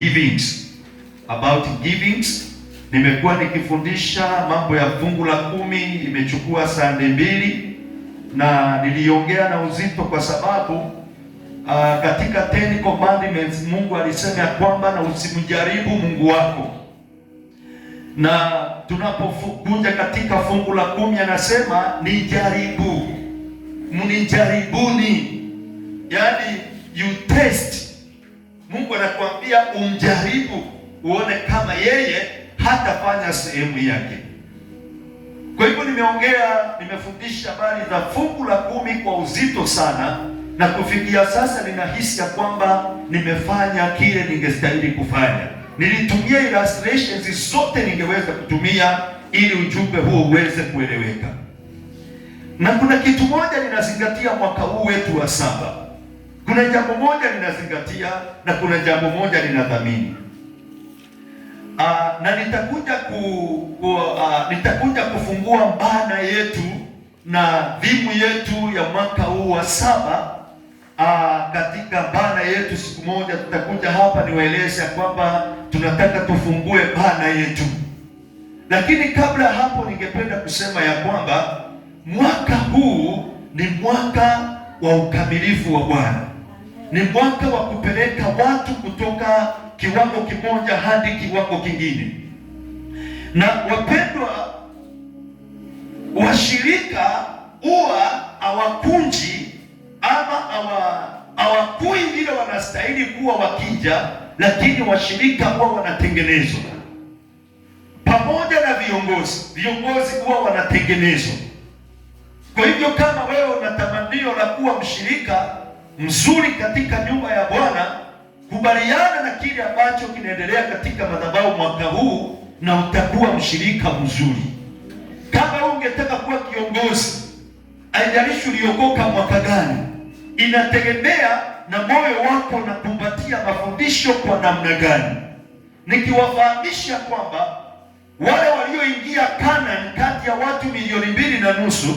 Givings. About givings. Nimekuwa nikifundisha mambo ya fungu la 10, imechukua saa 2 na niliongea na uzito kwa sababu katika 10 commandments Mungu alisema ya kwamba na usimjaribu Mungu wako. Na tunapokuja katika fungu la 10 anasema nijaribu. Mnijaribuni. Yaani you test. Mungu anakuambia umjaribu uone kama yeye hatafanya sehemu yake. Kwa hivyo nimefundisha habari za fungu la 10 kwa uzito sana, na kufikia sasa ninahisi ya kwamba nimefanya kile ningestahili kufanya. Nilitumia illustrations zote ningeweza kutumia ili ujumbe huo uweze kueleweka. Na kuna kitu moja ninazingatia mwaka huu wetu wa 7. Kuna jambo moja ninazingatia na kuna jambo moja ninadhamini. Na nitakuja kufungua mbana yetu na dhimu yetu ya mwaka huu wa 7. Katika mbana yetu siku moja tutakuja hapa niwaeleze kwamba tunataka tufungue mbana yetu. Lakini kabla hapo ningependa kusema ya kwamba mwaka huu ni mwaka wa ukamilifu wa Bwana. Ni mwaka wa kupeleka watu kutoka kiwango kimoja hadi kiwango kingine. Na wapendwa, washirika huwa hawakunji ama hawakui vile wanastahili kuwa wakija, lakini washirika huwa wanatengenezwa pamoja na viongozi huwa wanatengenezwa. Kwa hivyo kama wewe una tamanio la kuwa mshirika mzuri katika nyumba ya Bwana, kubaliana na kile ambacho kinaendelea katika madhabahu mwaka huu na utakuwa mshirika mzuri. Kama ungetaka kuwa kiongozi, haijalishi uliokoka mwaka gani, inategemea na moyo wako na kumbatia mafundisho kwa namna gani. Nikiwafahamisha kwamba wale walioingia Canaan kati ya watu 2.5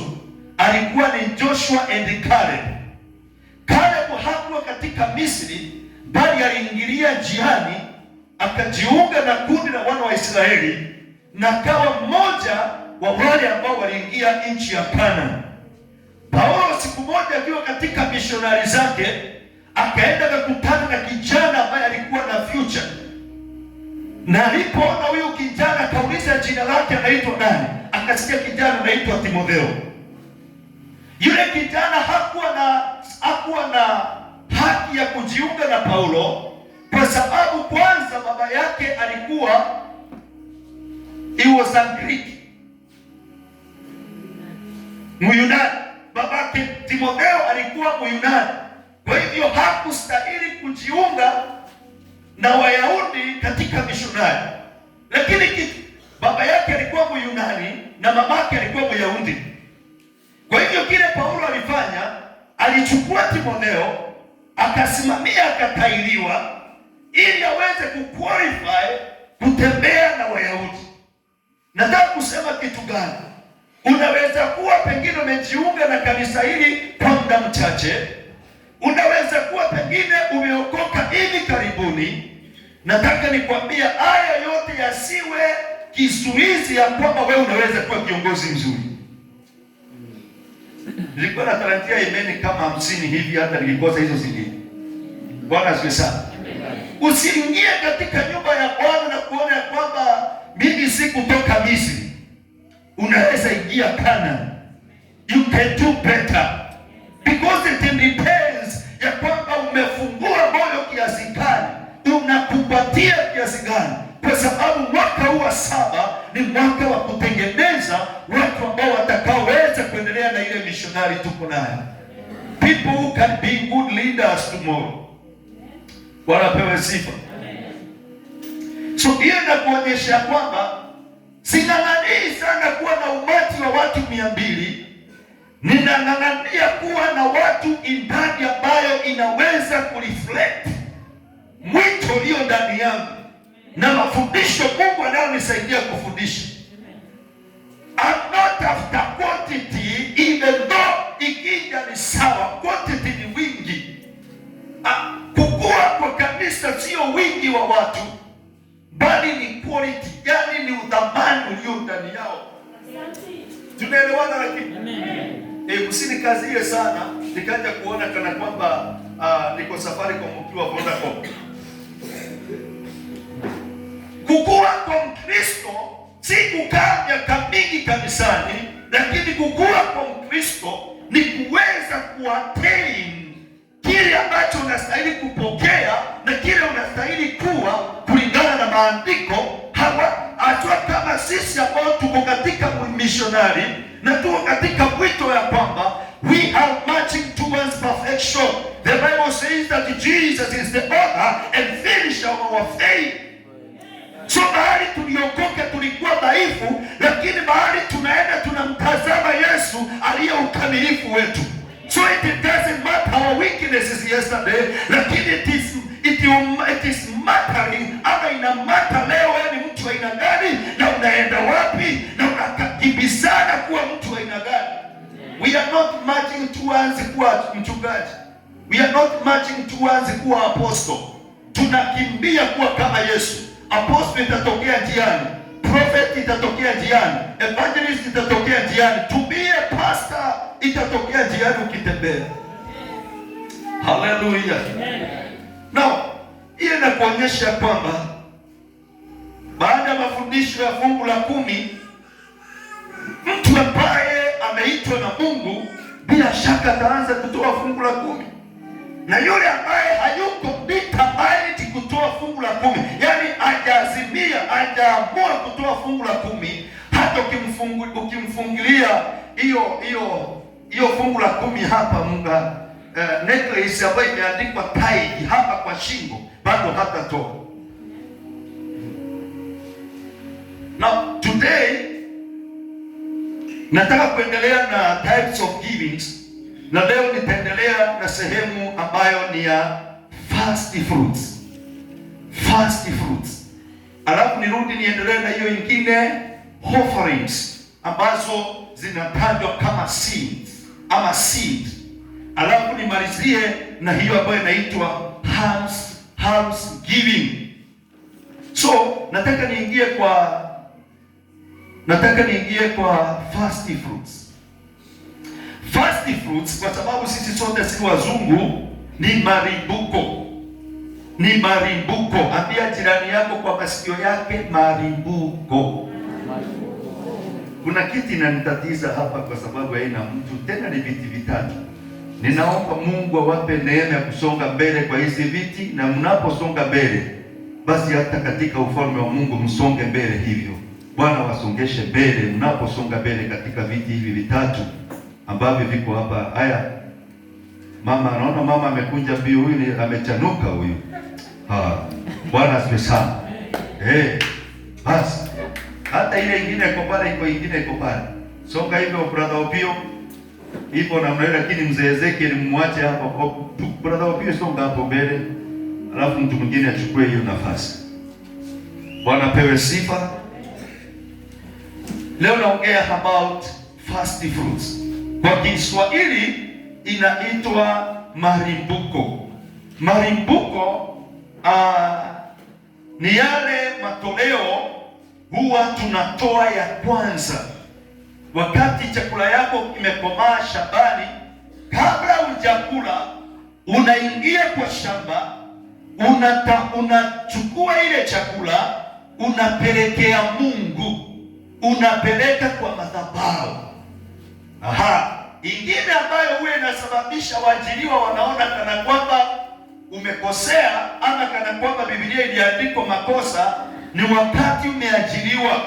alikuwa ni Joshua and Caleb. Caleb hakuwa katika Misri, bali aliingilia njiani akajiunga na kundi la wana wa Israeli na kawa mmoja wa wale ambao waliingia nchi ya Canaan. Paulo siku moja akiwa katika missionary zake akaenda kukutana na kijana ambaye alikuwa na future. Na alipoona huyu kijana akauliza jina lake anaitwa nani? Akasikia kijana anaitwa Timotheo. Yule kijana hakuwa na haki ya kujiunga na Paulo kwa sababu kwanza baba yake alikuwa he was a Greek, Myunani. Babake Timotheo alikuwa Myunani. Kwa hivyo hakustahili kujiunga na Wayahudi katika mishonari. Lakini baba yake alikuwa Myunani na mamake alikuwa Myahudi. Kwa hivyo kile Paulo alifanya, alichukua Timotheo akasimamia, akatailiwa ili aweze kuqualify kutembea na Wayahudi. Nataka kusema kitu gani? Unaweza kuwa pengine umejiunga na kanisa hili kwa muda mchache, unaweza kuwa pengine umeokoka hivi karibuni. Nataka nikwambie haya yote yasiwe kizuizi ya kwamba wewe unaweza kuwa kiongozi mzuri. Nilikuwa natarajia imeni kama 50 hivi, hata nilikosa hizo zingine. Bwana asifiwe sana. Usiingie katika nyumba ya Bwana na kuona ya kwamba mimi si kutoka Misri. Unaweza ingia Canaan. You can do better. Because it depends ya kwamba umefungua moyo kiasi gani, unakupatia kiasi gani. Kwa sababu mwaka huu wa 7 ni mwaka wa kutengeneza watu ambao watakaoweza kuendelea na ile missionary tuko nayo. People who can be good leaders tomorrow. Wanapewa sifa. So hiyo inakuonyesha kwamba sinang'anii sana kuwa na umati wa watu 200. Ninang'ang'ania kuwa na watu idadi ambayo inaweza kureflect mwito ulio ndani yangu na mafundisho Mungu anayonisaidia kufundisha. I'm not after quantity, even though ikija ni sawa, quantity ni wingi. Kukua kwa kanisa sio wingi wa watu, bali ni quality, yani ni udhamani ulio ndani yao. Tunaelewana? Lakini usinikazie sana nikaja kuona kana kwamba niko safari kwa mkiwa Vodacom. Kukua kwa Mkristo si kukaa miaka mingi kanisani, lakini kukua kwa Mkristo ni kuweza kuattain kile ambacho unastahili kupokea na kile unastahili kuwa kulingana na maandiko. Hata kama sisi ambao tuko katika missionary na tuko katika mwito ya kwamba we are marching towards perfection. The Bible says that Jesus is the author and finisher of our faith. So mahali tuliokoka tulikuwa dhaifu, lakini mahali tunaenda tunamtazama Yesu aliye ukamilifu wetu. So it doesn't matter our weaknesses yesterday, lakini it is mattering, ama ina matter leo ni mtu aina gani na unaenda wapi na unakibizana kuwa mtu aina gani. We are not marching towards kuwa mchungaji. We are not marching towards kuwa apostle. Tunakimbia kuwa kama Yesu. Apostle itatokea njiani, prophet itatokea njiani, evangelist itatokea njiani, to be a pastor itatokea njiani ukitembea. Hallelujah. Now, hiyo inakuonyesha kwamba baada ya mafundisho ya fungu la 10, mtu ambaye ameitwa na Mungu bila shaka ataanza kutoa fungu la 10. Na yule ambaye hayuko determined kutoa fungu la 10, yani hajaazimia, hajaamua kutoa fungu la 10, hata ukimfungilia hiyo fungu la 10 hapa munga necklace ambayo imeandikwa tithe hapa kwa shingo, bado hatatoa. Now today nataka kuendelea na types of givings, na leo nitaendelea na sehemu ambayo ni ya first fruits. First fruits. Alafu nirudi niendelee na hiyo ingine offerings ambazo zinatajwa kama seeds ama seed. Alafu nimalizie na hiyo ambayo inaitwa alms giving. So nataka niingie kwa first fruits. First fruits, kwa sababu sisi sote si wazungu, ni marimbuko. Ni marimbuko. Ambia jirani yako kwa masikio yake, marimbuko. Kuna kiti inanitatiza hapa kwa sababu haina mtu, tena ni viti vitatu. Ninaomba Mungu awape neema ya kusonga mbele kwa hizi viti, na mnaposonga mbele basi hata katika ufalme wa Mungu msonge mbele hivyo. Bwana wasongeshe mbele mnaposonga mbele katika viti hivi vitatu ambavyo viko hapa. Haya. Mama, naona mama amekunja mbio, huyu amechanuka huyu. Bwana asifiwe sana. Basi hata ile ingine iko pale, ingine iko pale. Songa hivyo brother Opio. Ipo na mnaenda, lakini mzee Ezekiel mwache hapo. Brother Opio songa hapo mbele. Alafu mtu mwingine achukue hiyo nafasi. Bwana pewe sifa. Leo naongea about first fruits. Kwa Kiswahili inaitwa marimbuko. Marimbuko ni yale matoleo huwa tunatoa ya kwanza wakati chakula yako kimekomaa shambani. Kabla hujakula, unaingia kwa shamba, unachukua ile chakula, unapelekea Mungu, unapeleka kwa madhabahu. Ingine ambayo huwa inasababisha waajiriwa wanaona kana kwamba umekosea ama kana kwamba Biblia iliandikwa makosa, ni wakati umeajiriwa,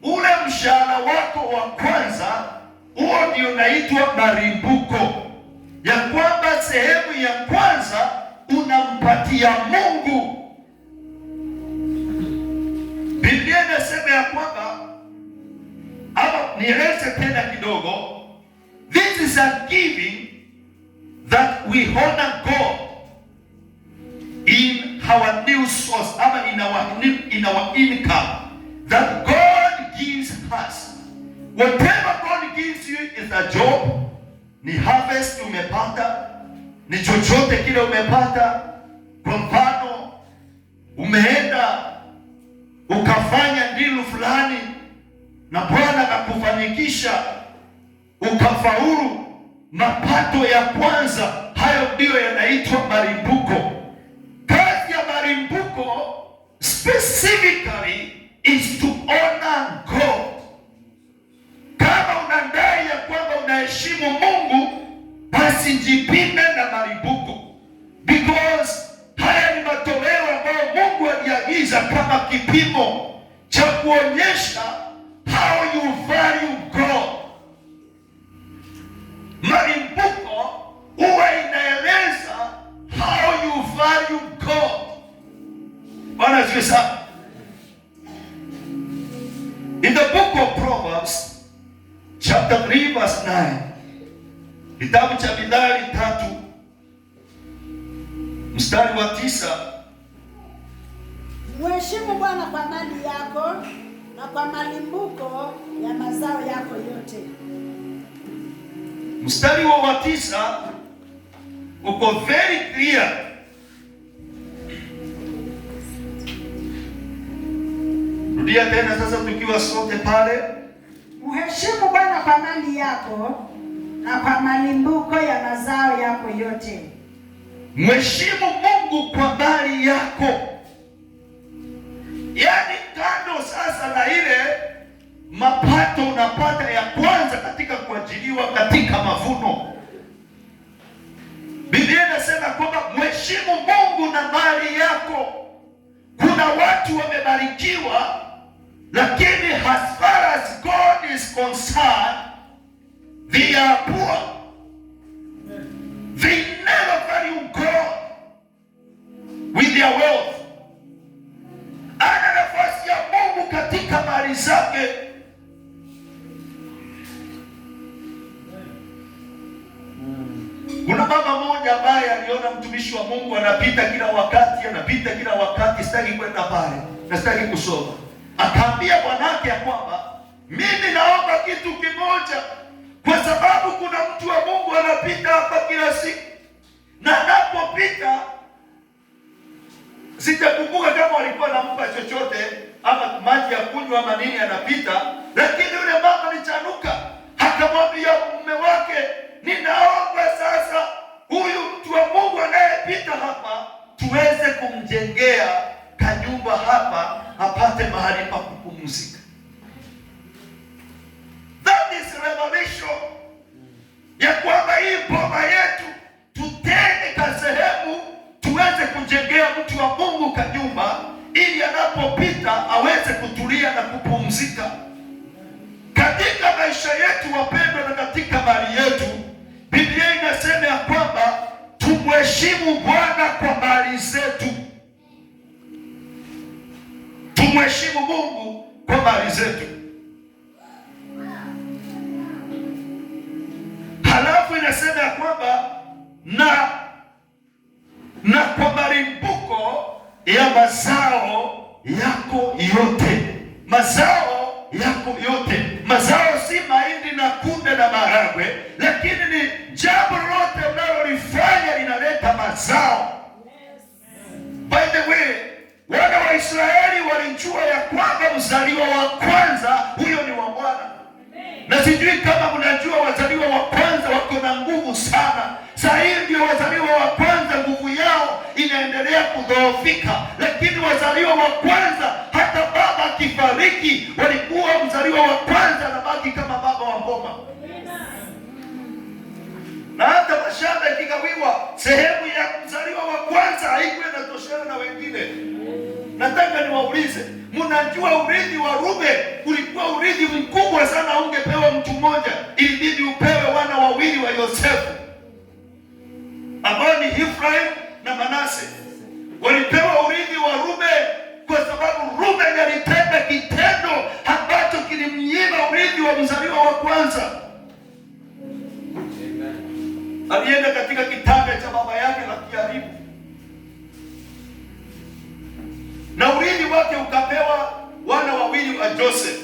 ule mshahara wako wa kwanza, huo ndio unaitwa marimbuko, ya kwamba sehemu ya kwanza unampatia Mungu. Biblia inasema ya kwamba, ama nieleze tena kidogo, this is a giving that we honor God in our new source, in our income that God gives us. Whatever God gives you is a job, ni harvest umepata, ni chochote kile umepata. Kwa mfano, umeenda ukafanya ndilu fulani na Bwana akakufanikisha ukafaulu mapato ya kwanza, hayo ndiyo yanaitwa malimbuko. Kazi ya malimbuko specifically is to honor God. Kama unadai ya kwamba unaheshimu Mungu, basi jipinde na malimbuko, because haya ni matoleo ambayo Mungu aliagiza kama kipimo cha kuonyesha how you value God. Malimbuko huwa inaeleza how you value God. Bwana asifiwe sana. In the book of Proverbs chapter 3 verse 9, kitabu cha Mithali 3 mstari wa 9, mheshimu Bwana kwa mali yako na kwa malimbuko ya mazao yako yote. Mstari wa 9 uko very clear. Rudia tena sasa tukiwa sote pale. Mheshimu Bwana kwa mali yako na kwa malimbuko ya mazao yako yote. Mheshimu Mungu kwa mali yako. Yaani kando sasa na ile mapato unapata ya kwanza katika kuajiriwa katika mavuno, Biblia inasema kwamba mheshimu Mungu na mali yako. Kuna watu wamebarikiwa, lakini as far as God is concerned, they are poor. They never value God with their wealth. Ana nafasi ya Mungu katika mali zake. Kuna mama mmoja ambaye aliona mtumishi wa Mungu anapita kila wakati, sitaki kwenda pale, na sitaki kusoma. Akaambia bwanake ya kwamba mimi naomba kitu kimoja, kwa sababu kuna mtu wa Mungu anapita hapa kila siku, na anapopita sitakumbuka kama walikuwa nampa chochote ama maji ya kunywa ama nini, anapita. Lakini yule mama alichanuka, akamwambia mume wake, ninaomba sasa huyu mtu wa Mungu anayepita hapa tuweze kumjengea kanyumba hapa, apate mahali pa kupumzika. That is revelation ya kwamba hii boma yetu tutenge kasehemu tuweze kujengea mtu wa Mungu kanyumba, ili anapopita aweze kutulia na kupumzika. Katika maisha yetu wapendwa, na katika mali yetu, Biblia inasema ya kwamba tumheshimu Bwana kwa mali zetu, tumheshimu Mungu kwa mali zetu. Halafu inasema ya kwamba na kwa malimbuko ya mazao yako yote. Mazao yako yote. Mazao si mahindi na kunde na maharagwe, lakini ni jambo lolote unalolifanya linaleta mazao. By the way, wana wa Israeli walijua ya kwamba mzaliwa wa kwanza huyo ni wa Bwana. Na sijui kama mnajua wazaliwa wa kwanza wako na nguvu sana. Sasa hivi ndio wazaliwa wa kwanza nguvu yao inaendelea kudhoofika, lakini wazaliwa wa kwanza hata baba akifariki, walikuwa mzaliwa wa kwanza anabaki kama baba wa ngoma. Na hata mashamba ikigawiwa, sehemu ya mzaliwa wa kwanza haikuwa inatoshana na wengine. Nataka niwaulize, mnajua urithi wa Reuben ulikuwa urithi mkubwa sana, ungepewa mtu mmoja, ilibidi upewe wana wawili wa Yosefu ambao ni Efraim na Manase. Walipewa urithi wa Reuben kwa sababu Reuben alitenda kitendo ambacho kilimnyima urithi wa mzaliwa wa kwanza. Alienda katika kitanda cha baba yake na kiharibu, na urithi wake ukapewa wana wawili wa Joseph.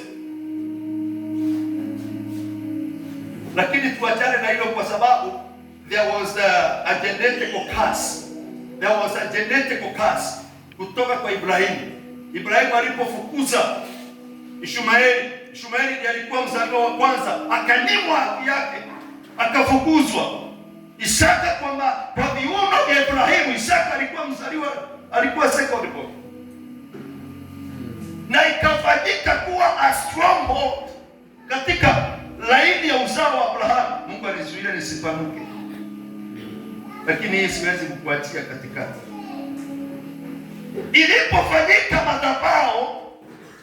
Lakini tuachane na hilo, kwa sababu there was a genetical curse. There was a genetical curse kutoka kwa Ibrahimu. Ibrahimu alipofukuza Ishmaeli, Ishmaeli ndiye alikuwa mzaliwa wa kwanza, akanyimwa haki yake, akafukuzwa. Isaka kwa viuno vya Ibrahimu, Isaka alikuwa second born. Na ikafanyika kuwa a stronghold katika laini ya uzao wa Abrahamu. Mungu alizuia nisipanuke, lakini hii siwezi kukuachia katikati. Ilipofanyika madhabahu,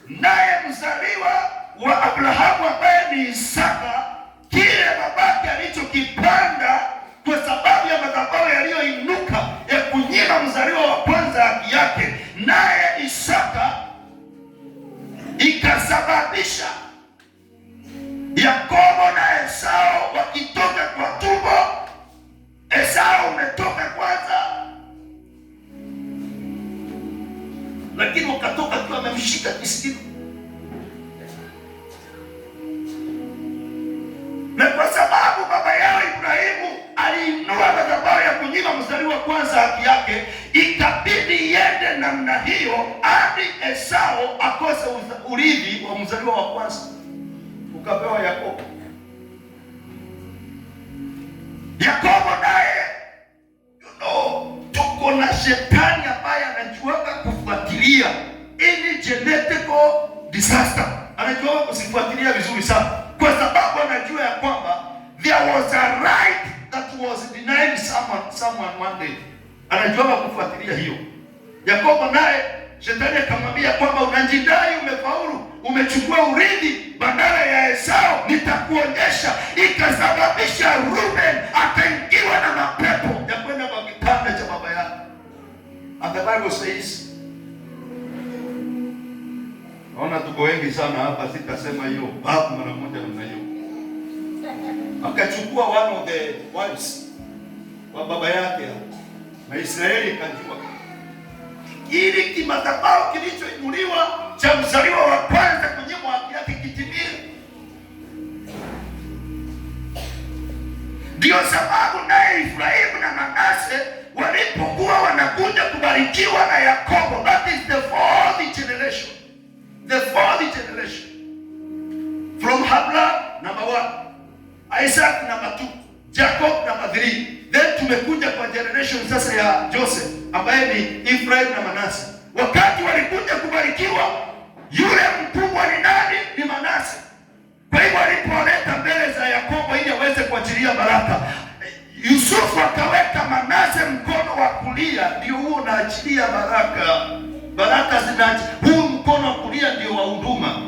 naye mzaliwa wa Abrahamu ambaye ni Isaka, kile babake alichokipanda kwa sababu ya madhabahu yaliyoinuka ya kunyima mzaliwa wa kwanza haki yake, naye Isaka, ikasababisha Yakobo na Esau wakitoka kwa tumbo. Esau umetoka kwanza, lakini wakatoka akiwa amemshika kisigino. Na kwa sababu baba yao Ibrahimu aliinua madhabahu ya kunyima mzaliwa wa kwanza haki yake, ikabidi iende namna hiyo hadi Esau akose urithi wa mzaliwa wa kwanza, ukapewa Yakobo. Yakobo naye, tuko na shetani ambaye anajua kufuatilia any genetical disaster. Anajua kusifuatilia vizuri sana, kwa sababu anajua ya kwamba there was a right that was denied someone one day. Anajua kufuatilia hiyo. Yakobo naye shetani akamwambia kwamba unajidai umefaulu, umechukua urithi badala ya Esau, nitakuonyesha. Ikasababisha Ruben akaingiwa na mapepo ya kwenda kwa kitanda cha baba yake. And the Bible says, naona tuko wengi sana hapa, sitasema hiyo babu mara moja namna hiyo. Akachukua one of the wives wa baba yake, na Israeli kajua ili kimadhabahu kilichoinuliwa cha mzaliwa wa kwanza kunyimwa haki yake kitimie. Ndio sababu naye Efraimu na Manase walipokuwa wanakuja kubarikiwa na Yakobo, that is the fourth generation. The fourth generation from Abraham number 1, Isaac number 2, Jacob number 3. Then tumekuja kwa generation sasa ya Joseph ambaye ni Ephraim na Manase. Wakati walikuja kubarikiwa, yule mkubwa ni nani? Ni Manase. Kwa hivyo alipoleta mbele za Yakobo ili aweze kuachilia baraka, Yusufu akaweka Manase mkono wa kulia, ndio huo unaachilia baraka. Baraka zinaachilia. Huu mkono wa kulia ndio wa huduma,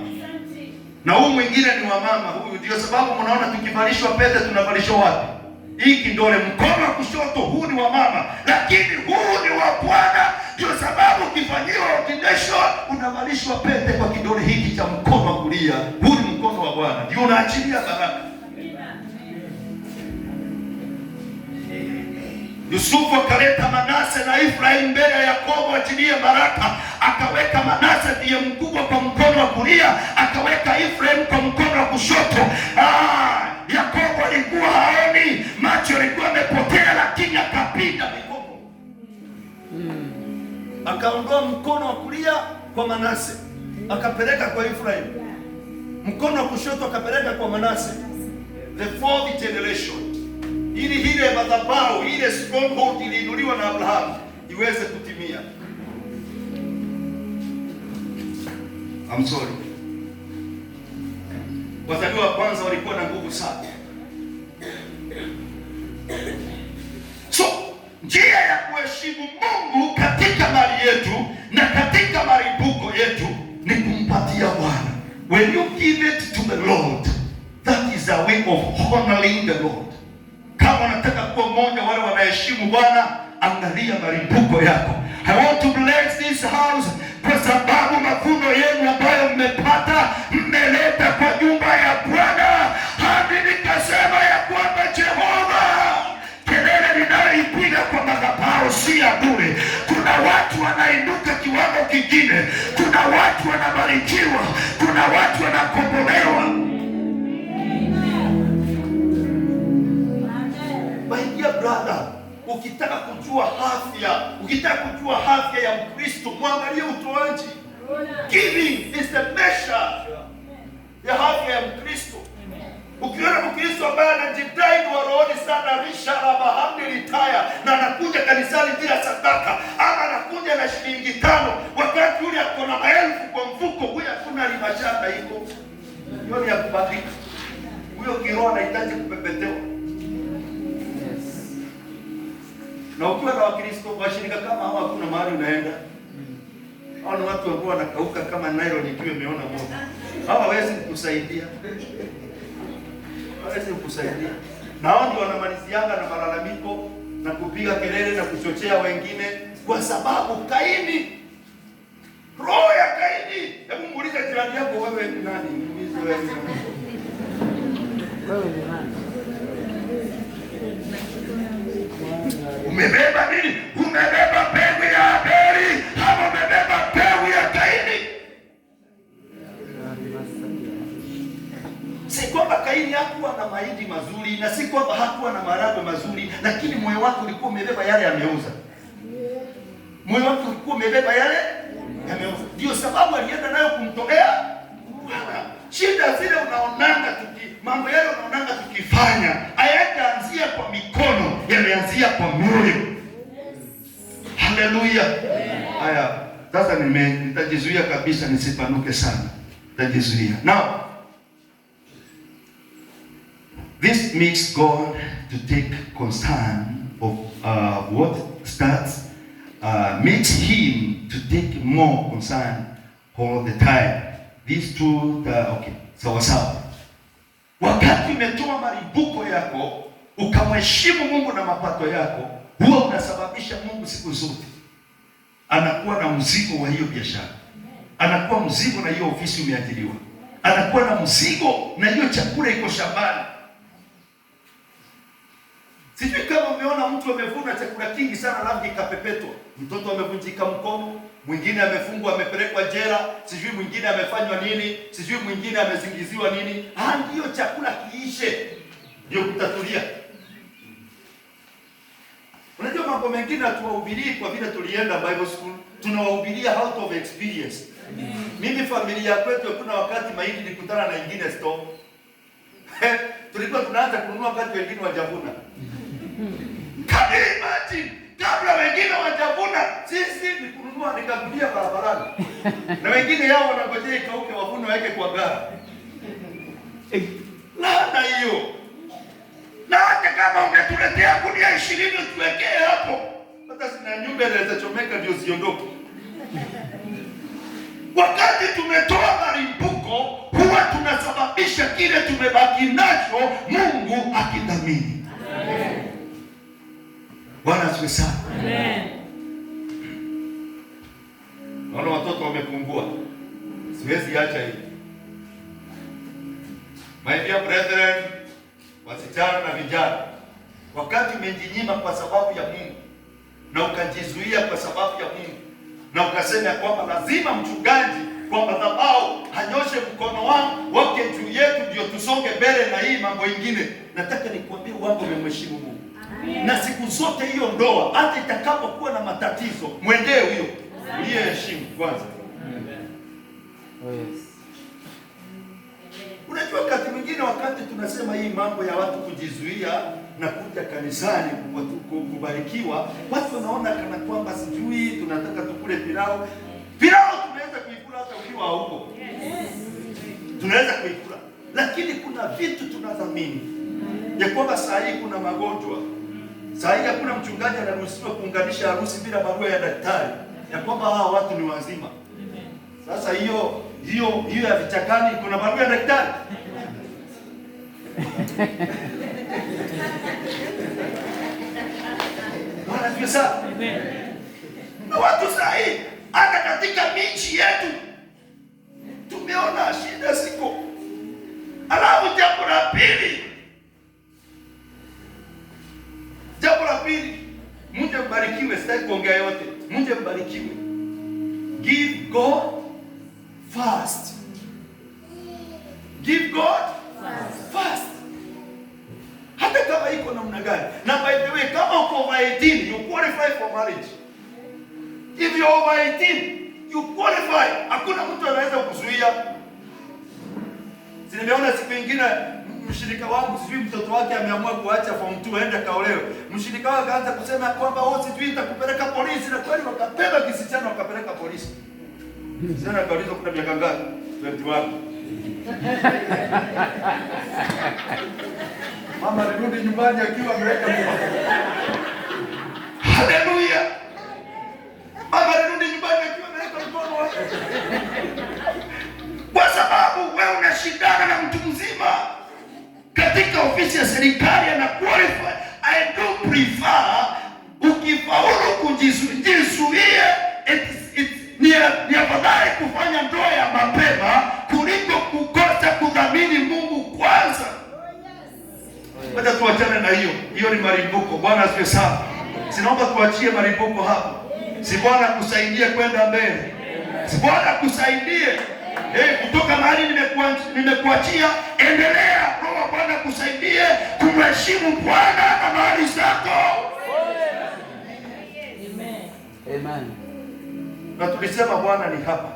na huu mwingine ni wa mama. Huyu ndio sababu mnaona tukivalishwa pete tunavalishwa wapi? Hii kidole. Mkono wa kushoto huu ni wa mama, lakini huu ni wa Bwana. Ndio sababu ukifanyiwa ordination unavalishwa pete kwa kidole hiki cha mkono wa kulia. Huu ni mkono wa Bwana, ndio unaachilia baraka. Yusufu akaleta Manase na Efraim mbele ya Yakobo achilie baraka. Akaweka Manase ndiye mkubwa kwa mkono wa kulia, akaweka Efraim kwa mkono wa kushoto. Yakobo alikuwa haoni, macho alikuwa amepotea, lakini akapinda mikono. Akaondoa mkono wa kulia kwa Manase, akapeleka kwa Efraim. Mkono wa kushoto akapeleka kwa Manase. The fourth generation. Ili ile madhabahu, ile stronghold iliinuliwa na Abrahamu iweze kutimia. I'm sorry. Wazaliwa wa kwanza walikuwa na nguvu sana. So, njia ya kuheshimu Mungu katika mali yetu na katika malimbuko yetu ni kumpatia Bwana. When you give it to the Lord, that is a way of honoring the Lord. Kama unataka kuwa mmoja wale wanaheshimu Bwana, angalia malimbuko yako. I want to bless this house kwa sababu mavuno yenu ambayo mmepata mmeleta kwa nyumba ya Bwana. Hadi nikasema ya kwamba Jehova, kelele ninayoipiga kwa madhabahu si ya bure. Kuna watu wanainuka kiwango kingine, kuna watu wanabarikiwa, kuna watu wanakombolewa. Baingia ukitaka kujua afya ya Mkristo, mwangalie utoaji. Giving is the measure ya afya ya Mkristo. Ukiona Mkristo ambaye anajidai wa rohoni sana, ritaya na anakuja kanisani bila sadaka, ama anakuja na shilingi 5 wakati yule ako na maelfu kwa mfuko, huyo hakuna limashaka iko. Hiyo ni ya kubadilika. Huyo kiroho anahitaji kupepetewa. Na ukiwa na Wakristo washirika kama hawa, hakuna mahali unaenda. Hao ni watu ambao wanakauka kama nylon ikiwa imeona moto. Hawawezi kukusaidia. Na hao ndio wanamalizianga na malalamiko na kupiga kelele na kuchochea wengine, kwa sababu Kaini, roho ya Kaini. Hebu muulize jirani yako, wewe ni nani? Muulize wewe ni nani? Umebeba nini? Umebeba mbegu ya Abeli ama umebeba mbegu ya Kaini? Si kwamba Kaini hakuwa na mahindi mazuri na si kwamba hakuwa na maharagwe mazuri, lakini moyo wake ulikuwa umebeba yale yameuza. Moyo wake ulikuwa umebeba yale yameuza. Ndio sababu alienda nayo kumtolea Bwana. Shida zile unaonanga mambo yale unaonanga tukifanya, hayajaanzia kwa mikono, yameanzia kwa moyo. Haleluya. Haya, sasa nitajizuia kabisa nisipanuke sana. Nitajizuia. Now, this makes God to take concern of what starts, makes him to take more concern all the time. These two, okay, sawa. Wakati umetoa malimbuko yako, ukamheshimu Mungu na mapato yako, huwa unasababisha Mungu siku zote anakuwa na mzigo wa hiyo biashara. Anakuwa mzigo na hiyo ofisi umeajiriwa. Anakuwa na mzigo na hiyo chakula iko shambani. Sijui kama umeona mtu amevuna chakula kingi sana labda ikapepetwa. Mtoto amevunjika mkono, mwingine amefungwa amepelekwa jela, sijui mwingine amefanywa nini, sijui mwingine amezingiziwa nini. Ndio chakula kiishe ndio kutatulia. Unajua mambo mengine hatuwahubirii kwa vile tulienda Bible school, tunawahubiria out of experience. Mimi familia kwetu kuna wakati mahindi nilikutana na ingine store. Tulikuwa tunaanza kununua wakati wengine wajavuna. Can you imagine? Kabla wengine wajavuna, sisi ni kununua nikagulia barabarani. Na wengine yao wanangojea ikauke wavune waweke kwa gari. Laana hiyo. Na hata kama ungetuletea gunia 20 tuwekee hapo, hata sina nyumba inaweza chomeka ndio ziondoke. Wakati tumetoa malimbuko, huwa tunasababisha kile tumebaki nacho Mungu akidhamini. Amen. Bwana asifiwe sana. Amen. Naona watoto wamepungua. Siwezi acha hivi. My dear brethren, wasichana na vijana, wakati umejinyima kwa sababu ya Mungu na ukajizuia kwa sababu ya Mungu na ukasema kwamba lazima mchungaji kwa madhabahu hanyoshe mkono wake juu yetu ndio tusonge mbele na hii mambo ingine, nataka nikwambie wangu umemheshimu Mungu. Amen. Na siku zote hiyo ndoa hata itakapokuwa na matatizo, mwendee huyo uliyeheshimu kwanza. Amen. Oh yes. Unajua wakati mwingine wakati tunasema hii mambo ya watu kujizuia na kuja kanisani kubarikiwa, watu wanaona kana kwamba sijui tunataka tukule pilau. Pilau tunaweza kuikula hata ukiwa huko. Yes. Tunaweza kuikula. Lakini kuna vitu tunadhamini. Ya kwamba saa hii kuna magonjwa. Saa hii hakuna mchungaji anaruhusiwa kuunganisha harusi bila barua ya daktari. Ya kwamba hawa watu ni wazima. Sasa hiyo ya vichakani kuna barua ya daktari. Bwana Yesu. Amen. Na watu sahi hata katika miji yetu tumeona shida ziko. Alafu jambo la pili, mje mbarikiwe, sitaki kuongea yote. Mje mbarikiwe. Give God first. Give God first. Hata kama iko namna gani? Na by the way, kama uko over 18, you qualify for marriage. If you are over 18, you qualify. Hakuna mtu anaweza kukuzuia. Nimeona siku nyingine mshirika wangu, sijui mtoto wake ameamua kuacha form 2 aende kaolewe. Mshirika wake akaanza kusema kwamba sijui nitakupeleka polisi, na kweli wakabeba kisichana wakapeleka polisi. Sasa kauliza kuna miaka ngapi? 21. Mama alirudi nyumbani akiwa ameweka mkono. Haleluya. Mama alirudi nyumbani akiwa ameweka mkono. Kwa sababu wewe unashindana na mtu mzima katika ofisi ya serikali ana qualify. I do prefer ukifaulu kujizuia, ni afadhali kufanya ndoa ya mapema kuliko kukosa kudhamini Mungu kwanza. Wacha tuachane na hiyo. Hiyo ni malimbuko. Bwana asifiwe sana. Sinaomba tuachie malimbuko hapo. Si Bwana kusaidie kwenda mbele. Si Bwana kusaidie. Kutoka mahali nimekuachia, endelea. Roho Bwana kusaidie kumheshimu Bwana na mali zako. Amen. Amen. Na tulisema Bwana ni hapa.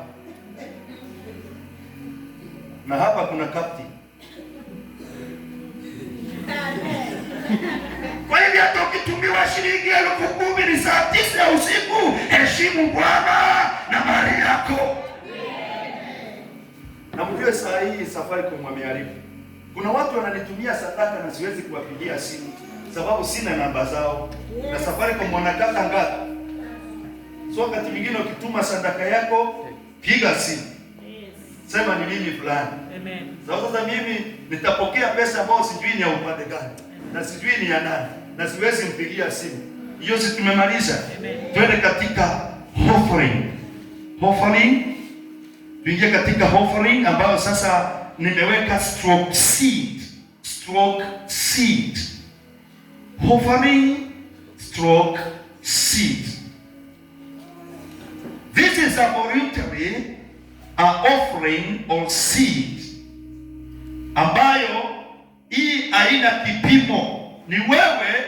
Na hapa kuna kapti. Kwa hivyo hata ukitumiwa shilingi 10,000 ni saa 9 ya usiku, heshimu Bwana na mali yako. Na mjue saa hii Safaricom wameharibu. Kuna watu wananitumia sadaka na siwezi kuwapigia simu sababu sina namba zao. Na Safaricom wanakata ngapi? So wakati mwingine ukituma sadaka yako, piga simu. Sema ni mimi fulani. Amen. Sasa mimi nitapokea pesa ambayo sijui ni ya upande gani na sijui ni ya nani na siwezi mpigia simu. Hiyo si tumemaliza. Twende katika offering. Offering. Tuingie katika offering ambayo sasa nimeweka stroke seed. Stroke seed. Offering stroke seed. This is a voluntary offering or seed ambayo hii haina kipimo. Ni wewe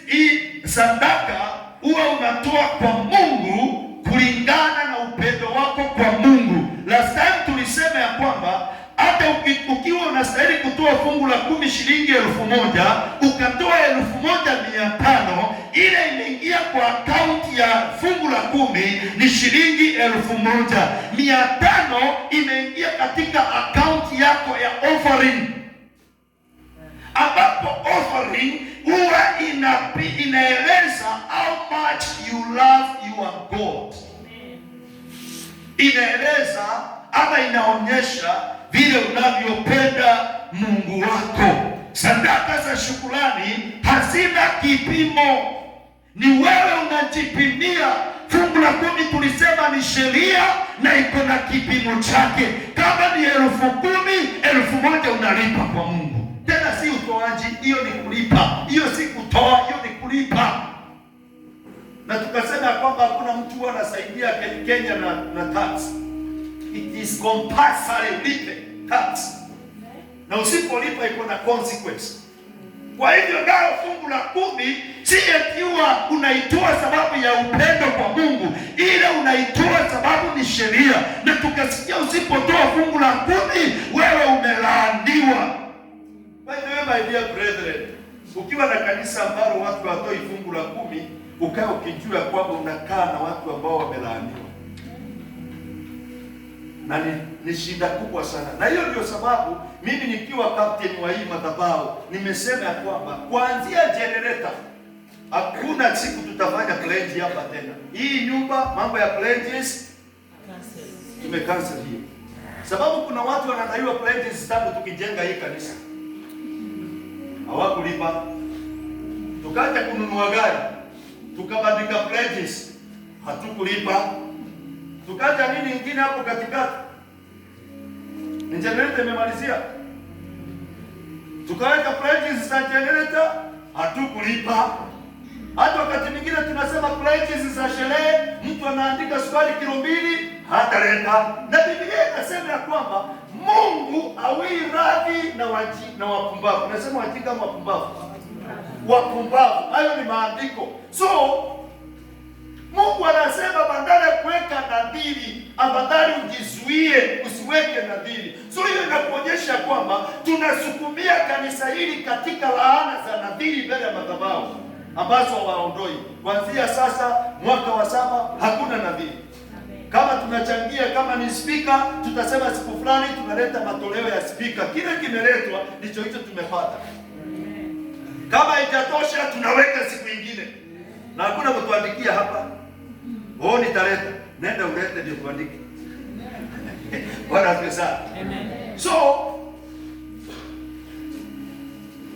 hii sadaka huwa unatoa kwa Mungu kulingana na upendo wako kwa Mungu. Last time tulisema ya kwamba hata ukiwa unastahili kutoa fungu la 10 shilingi 1,000, ukatoa 1,500, ile imeingia kwa akaunti ya fungu la 10 ni shilingi 1,000. 500 imeingia katika akaunti yako ya offering, ambapo offering huwa inaeleza how much you love your God. Inaeleza ama inaonyesha vile unavyopenda Mungu wako. Sadaka za shukrani hazina kipimo, ni wewe unajipimia. Fungu la 10 tulisema ni sheria na iko na kipimo chake. Kama ni 10,000, 1,000 unalipa kwa Mungu. Tena si utoaji, hiyo ni kulipa. Hiyo si kutoa, hiyo ni kulipa. Na tukasema kwamba hakuna mtu anasaidia Kenya na tax. It is compulsory ulipe tax. Na usipolipa iko na consequence. Kwa hivyo ndio fungu la 10 si etiwa unaitoa sababu ya upendo kwa Mungu, ile unaitoa sababu ni sheria. Na tukasikia usipotoa fungu la 10 wewe umelaaniwa. By the way, my dear brethren, ukiwa na kanisa ambalo watu watoi fungu la 10, ukae ukijua kwamba unakaa na watu ambao wamelaaniwa. Na ni shida kubwa sana. Na hiyo ndio sababu mimi nikiwa captain wa hii madhabahu nimesema kwamba kuanzia generator hakuna siku tutafanya pledge hapa tena. Hii nyumba mambo ya pledges tumecancel hiyo. Sababu kuna watu wanadaiwa pledges tangu tukijenga hii kanisa. Hawakulipa. Tukaja kununua gari, tukabadilika pledges, hatukulipa. Tukaja nini nyingine hapo katikati? Ni generator imemalizia. Tukaweka pledges za generator, hatukulipa. Hata wakati mwingine tunasema pledges za sherehe, mtu anaandika sukari kilo 2, hataleta. Na Biblia inasema ya kwamba Mungu hawi radhi na wapumbavu. Unasema wajinga ama wapumbavu? wapumbavu. Hayo ni maandiko. So Mungu anasema badala ya kuweka nadhiri, afadhali ujizuie usiweke nadhiri. So hiyo inakuonyesha kwamba tunasukumia kanisa hili katika laana za nadhiri mbele ya madhabahu ambazo hawaondoi. Kuanzia sasa mwaka wa 7 hakuna nadhiri. Kama tunachangia, kama ni spika, tutasema siku fulani tunaleta matoleo ya spika. Kile kimeletwa ndicho hicho tumepata. Kama haijatosha tunaweka siku nyingine. Na hakuna kutuandikia hapa, "Oh, nitaleta." Nenda ulete ndio tuandike. Bwana asifiwe sana. Amen. So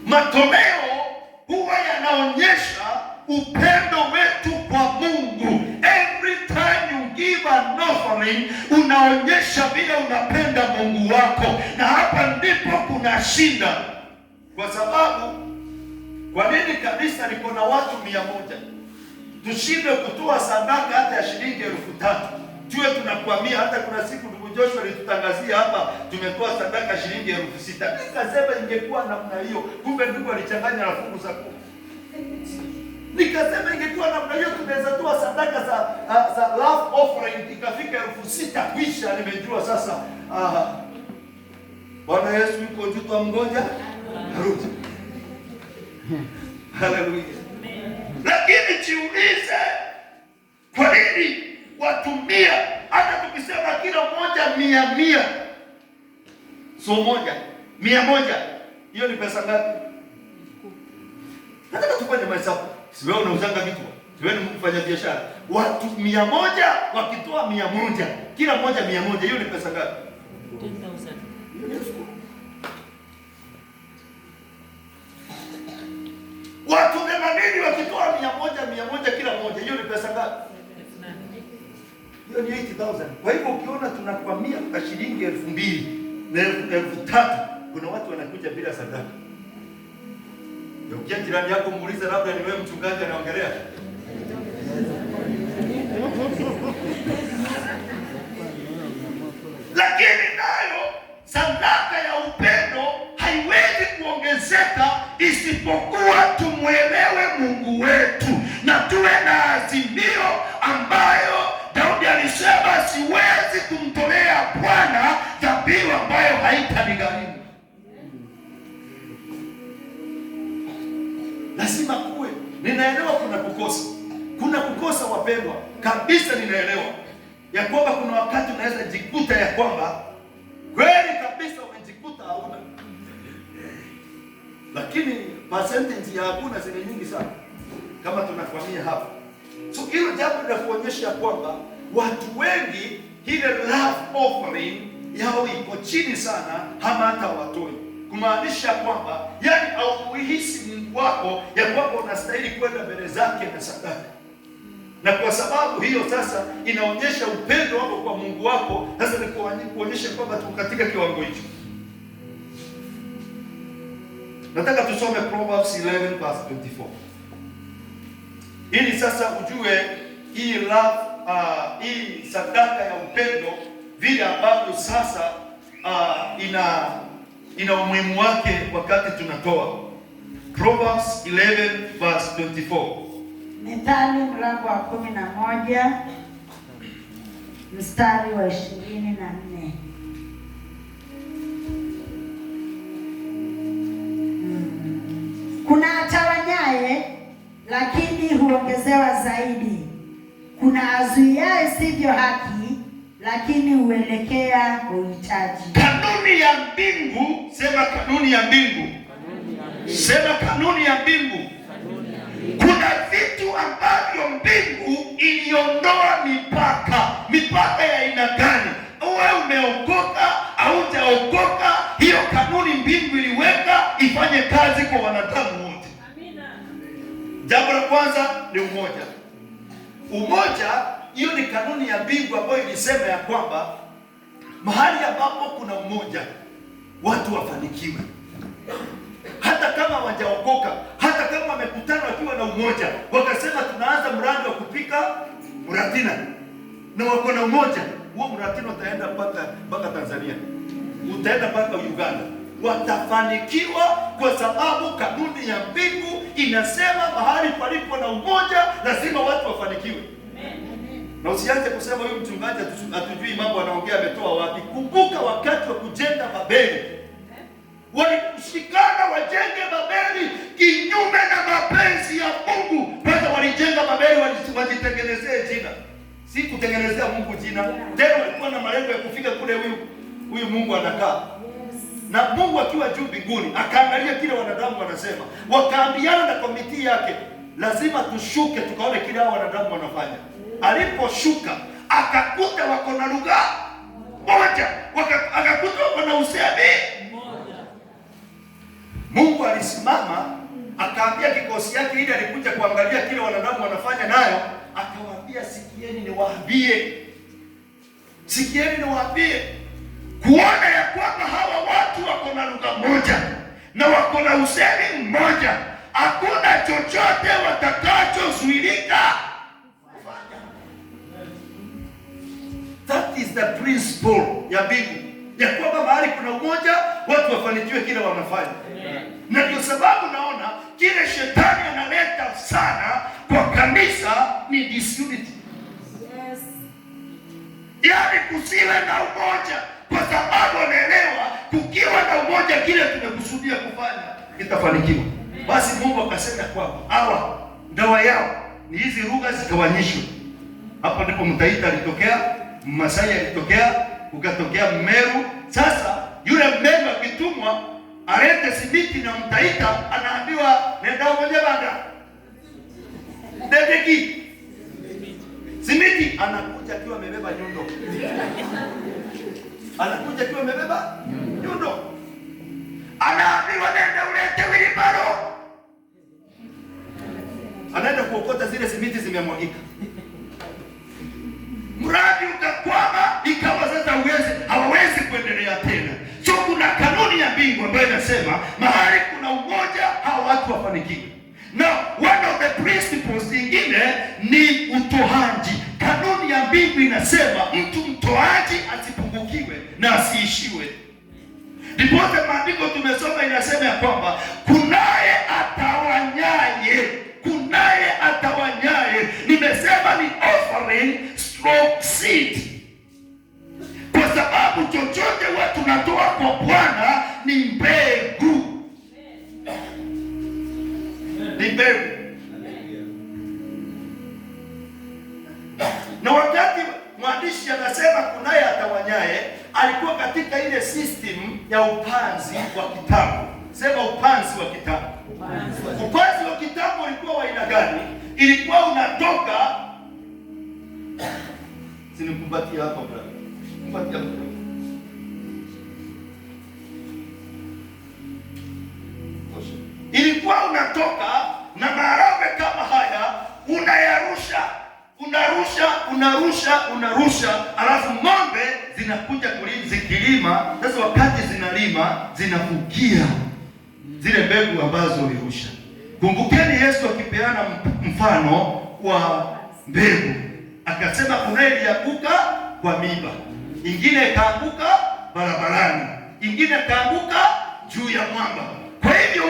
matoleo huwa yanaonyesha upendo wetu kwa Mungu. Every time you give an offering, unaonyesha vile unapenda Mungu wako, na hapa ndipo kuna shida. Kwa sababu kwa nini kanisa liko na watu 100 tushinde kutoa sadaka hata ya shilingi 3,000? Tuwe tunakwamia. Hata kuna siku ndugu Joshua alitutangazia hapa tumetoa sadaka shilingi 6,000. Nikasema ingekuwa namna hiyo, kumbe ndugu alichanganya na fungu za 10. Nikasema ingekuwa namna hiyo tunaweza toa sadaka za love offering ikafika 6,000 kwisha. Nimejua sasa Bwana Yesu yuko juu, twamngoja arudi. Haleluya. Lakini jiulize, kwa nini watu 100? Hata tukisema kila mmoja 100, so moja 100, hiyo ni pesa ngapi? Nataka tufanye mahesabu. Si wewe unauzanga vitu, si wewe mfanya biashara. Watu 100 wakitoa 100, kila mmoja 100, hiyo ni pesa ngapi? 10,000. Watu 80 wakitoa 100 kila mmoja, hiyo ni pesa ngapi? Hiyo ni 80,000. Kwa hivyo ukiona tunakwamia kwa shilingi 2,000 na 3,000, kuna watu wanakuja bila sadaka. Ukienda jirani yako muulize, labda ni wewe mchungaji anaongelea. Lakini nayo sadaka ya upendo haiwezi kuongezeka isipokuwa tumwelewe Mungu wetu na tuwe na azimio ambayo Daudi alisema, siwezi kumtolea Bwana dhabihu ambayo haitanigharimu. Lazima kuwe. Ninaelewa kuna kukosa wapendwa, kabisa ninaelewa ya kwamba kuna wakati unaweza jikuta ya kwamba kweli kabisa umejikuta hauna, lakini percentage ya hakuna zile nyingi sana kama tunakwamia hapa. So hilo jambo linakuonyesha kwamba watu wengi ile love offering yao iko chini sana, hama hata watoi, kumaanisha kwamba yani hauhisi Mungu wako ya kwamba unastahili kwenda mbele zake na sadaka. Na kwa sababu hiyo sasa inaonyesha upendo wako kwa Mungu wako. Sasa ni kuonyesha kwamba tuko katika kiwango hicho. Nataka tusome Proverbs 11:24. Ili sasa ujue hii love, hii sadaka ya upendo vile ambavyo sasa ina umuhimu wake wakati tunatoa. Proverbs 11:24. Mithali mlango wa 11 mstari wa 24. Kuna atawanyaye lakini huongezewa zaidi, kuna azuiaye sivyo haki lakini huelekea uhitaji. Kanuni ya mbingu, sema kanuni ya mbingu. Sema kanuni ya mbingu. Kuna vitu ambavyo mbingu iliondoa mipaka. Mipaka ya aina gani? Uwe umeokoka au hujaokoka, hiyo kanuni mbingu iliweka ifanye kazi kwa wanadamu wote. Amina. Jambo la kwanza ni umoja. Umoja, hiyo ni kanuni ya mbingu ambayo ilisema ya kwamba mahali ambapo kuna umoja watu wafanikiwe. Hata kama hawajaokoka, hata kama wamekutana wakiwa na umoja, wakasema tunaanza mradi wa kupika muratina, na wako na umoja, huo muratina utaenda mpaka Tanzania, utaenda mpaka Uganda, watafanikiwa kwa sababu kanuni ya mbingu inasema mahali palipo na umoja lazima watu wafanikiwe. Na usianze kusema huyu mchungaji hatujui mambo anaongea ametoa wapi. Kumbuka wakati wa kujenga Babeli, walikushikana wajenge Babeli kinyume na mapenzi ya Mungu. Kwanza walijenga Babeli wajitengenezee jina, si kutengenezea Mungu jina. Tena walikuwa na malengo ya kufika kule huyu Mungu anakaa. Na Mungu akiwa juu mbinguni akaangalia kile wanadamu wanasema, wakaambiana na komiti yake, lazima tushuke tukaone kile hao wanadamu wanafanya. Aliposhuka akakuta wako na lugha moja, akakuta wako na usemi moja. Mungu alisimama akaambia kikosi yake ili alikuja kuangalia kile wanadamu wanafanya, nayo akawaambia, sikieni niwaambie, kuona ya kwamba hawa watu wako na lugha moja na wako na usemi mmoja, hakuna chochote watakachozuilika. That is the principle ya Biblia, ya kwamba mahali kuna umoja watu wafanikiwe kile wanafanya. Na ndio sababu naona kile shetani analeta sana kwa kanisa ni disunity. Yes. Yaani kusiwe na umoja, kwa sababu anaelewa kukiwa na umoja kile tumekusudia kufanya kitafanikiwa. Basi Mungu akasema kwamba hawa dawa yao ni hizi lugha zitawanyishwe. Hapo ndipo Mtaita alitokea, Masai alitokea, ukatokea Mmeru. Sasa yule Mmeru akitumwa alete simiti na Mtaita anaambiwa nenda moja banda dedeki simiti, anakuja akiwa amebeba nyundo. Anaambiwa nenda ulete wilibaro, anaenda kuokota zile simiti zimemwagika. Mradi ukakwama, ikawa sasa hawawezi kuendelea tena. So kuna kanuni ya mbingu ambayo inasema mahali kuna umoja hao watu wafanikiwe. Now one of the principles nyingine ni utoaji. Kanuni ya mbingu inasema mtu mtoaji asipungukiwe na asiishiwe. Ndipo maandiko tumesoma inasema ya kwamba kunaye atawanyaye. Nimesema ni offering stroke seed, kwa sababu chochote watu tunatoa kwa Bwana ni mbegu. Ni mbegu. Na wakati mwandishi anasema kunaye atawanyaye, alikuwa katika ile system ya upanzi wa kitabu. Sema upanzi wa kitabu. Upanzi wa kitabu ulikuwa wa aina gani? Ilikuwa unatoka sinikumbatia hapa brother. Kumbatia hapa. Ilikuwa unatoka na maharagwe kama haya, unarusha, alafu ng'ombe zinakuja zikilima. Sasa wakati zinalima, zinafukia zile mbegu ambazo ulirusha. Kumbukeni Yesu akipeana mfano wa mbegu, akasema kuna ile ilianguka kwa miba, ingine ikaanguka barabarani, ingine ikaanguka juu ya mwamba. Kwa hivyo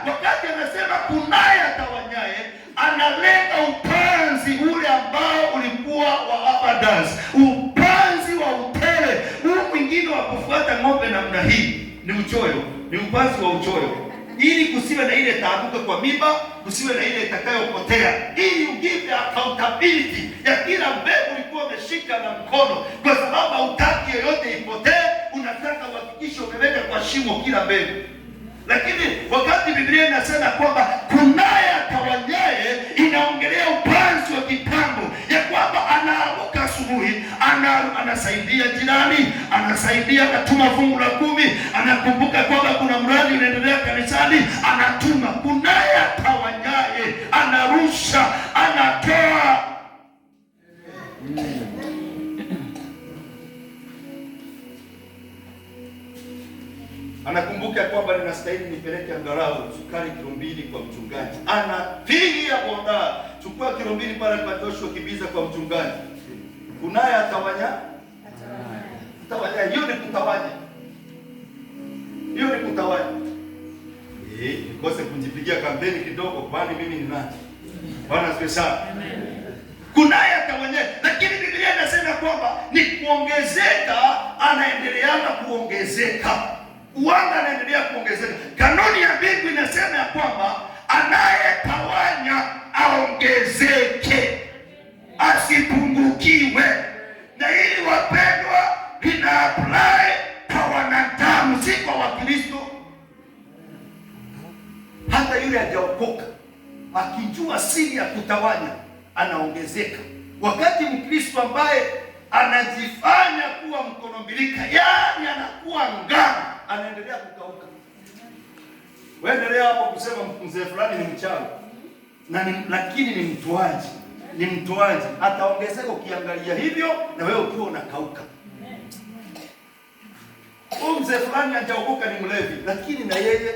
wakati anasema kunaye atawanyaye, analenga upanzi ule ambao ulikuwa wa abundance, upanzi wa utele. Huu mwingine wa kufuata ng'ombe namna hii ni uchoyo, ni upanzi wa uchoyo, ili kusiwe na ile itaanguka kwa miba, kusiwe na ile itakayopotea, ili ugive accountability ya kila mbegu ulikuwa umeshika na mkono, kwa sababu hutaki yoyote ipotee. Unataka uhakikishe umeweka kwa shimo kila mbegu. Lakini wakati Biblia inasema kwamba kunaye atawanyaye, inaongelea upanzi wa kitambo, ya kwamba anaamka asubuhi, anasaidia jirani, anasaidia, anatuma fungu la 10, anakumbuka kwamba kuna mradi unaendelea kanisani, anatuma. Kunaye atawanyaye, anarusha, anatoa. Anakumbuka kwamba ninastahili nipeleke angalau sukari kilo 2 kwa mchungaji. Anapigia boda, chukua kilo 2 pale kwa Joshua, kibiza kwa mchungaji. Kunaye atawanya. Hiyo ni kutawanya. Nikose kujipigia kupigia kampeni kidogo, kwani mimi ni nani? Bwana asifiwe sana. Kunaye ataonyesha, lakini Biblia inasema kwamba ni kuongezeka, anaendeleana kuongezeka. Uwanga anaendelea kuongezeka. Kanuni ya mbingu inasema ya kwamba anayetawanya aongezeke, asipungukiwe. Na ili wapendwa, lina apply kwa wanadamu, si kwa Wakristo. Hata yule hajaokoka akijua siri ya kutawanya anaongezeka, wakati Mkristo ambaye anajifanya kuwa mkonombilika, yaani anakuwa ngano, anaendelea kukauka. Waendelea hapo kusema mzee fulani ni mchawi lakini ni mtoaji, ni mtoaji. Ataongezeka ukiangalia hivyo, na wewe ukiwa unakauka. Huyu mzee fulani hajaokoka, ni mlevi, lakini na yeye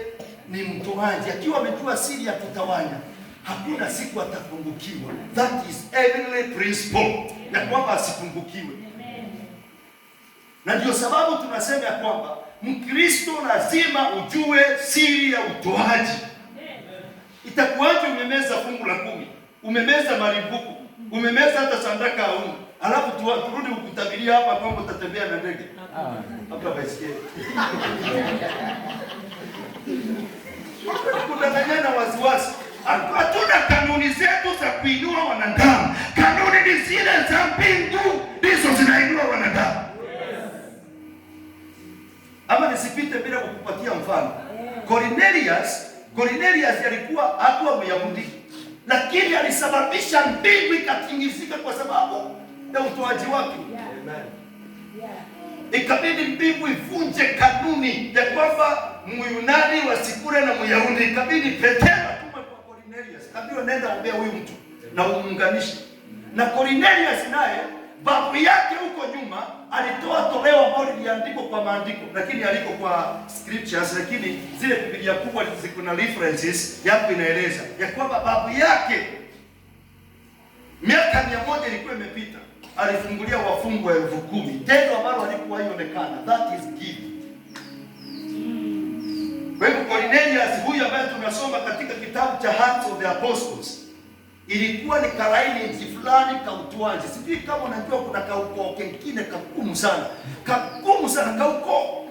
ni mtoaji, akiwa amejua siri ya kutawanya. Hakuna siku atapungukiwa. That is heavenly principle, ya kwamba asipungukiwe. Na ndio sababu tunasema ya kwamba Mkristo lazima ujue siri ya utoaji. Itakuwaje umemeza fungu la 10, umemeza malimbuko, umemeza hata sadaka ya unga, alafu turudi ukutabiria hapa kwamba utatembea na ndege hapa baisikeli? Kudanganyana waziwazi. Hatuna kanuni zetu za kuinua wanadamu. Kanuni ni zile za mbingu, ndizo zinainua wanadamu. Ama nisipite bila kukupatia mfano. Cornelius alikuwa hakuwa Myahudi, lakini alisababisha mbingu ikatingizika kwa sababu ya utoaji wake. Ikabidi mbingu ivunje kanuni ya kwamba Myunani wasikule na Myahudi. Ikabidi Petro atume kwa Cornelius, kabla nenda ombea huyu mtu na umuunganishe. Na Cornelius naye babu yake huko nyuma alitoa toleo ambalo liliandikwa kwa maandiko, lakini aliko kwa scriptures, lakini zile Biblia kubwa ziko na references yapo, inaeleza ya kwamba babu yake miaka 100 ilikuwa imepita, alifungulia wafungwa 10,000, tendo ambalo halikuwa haionekana. That is gift. Kwa hivyo Cornelius huyu ambaye tunasoma katika kitabu cha Acts of the Apostles, ilikuwa ni kalaini fulani ka utoaji. Sijui kama unajua kuna kauko kingine kagumu sana. Kagumu sana kauko.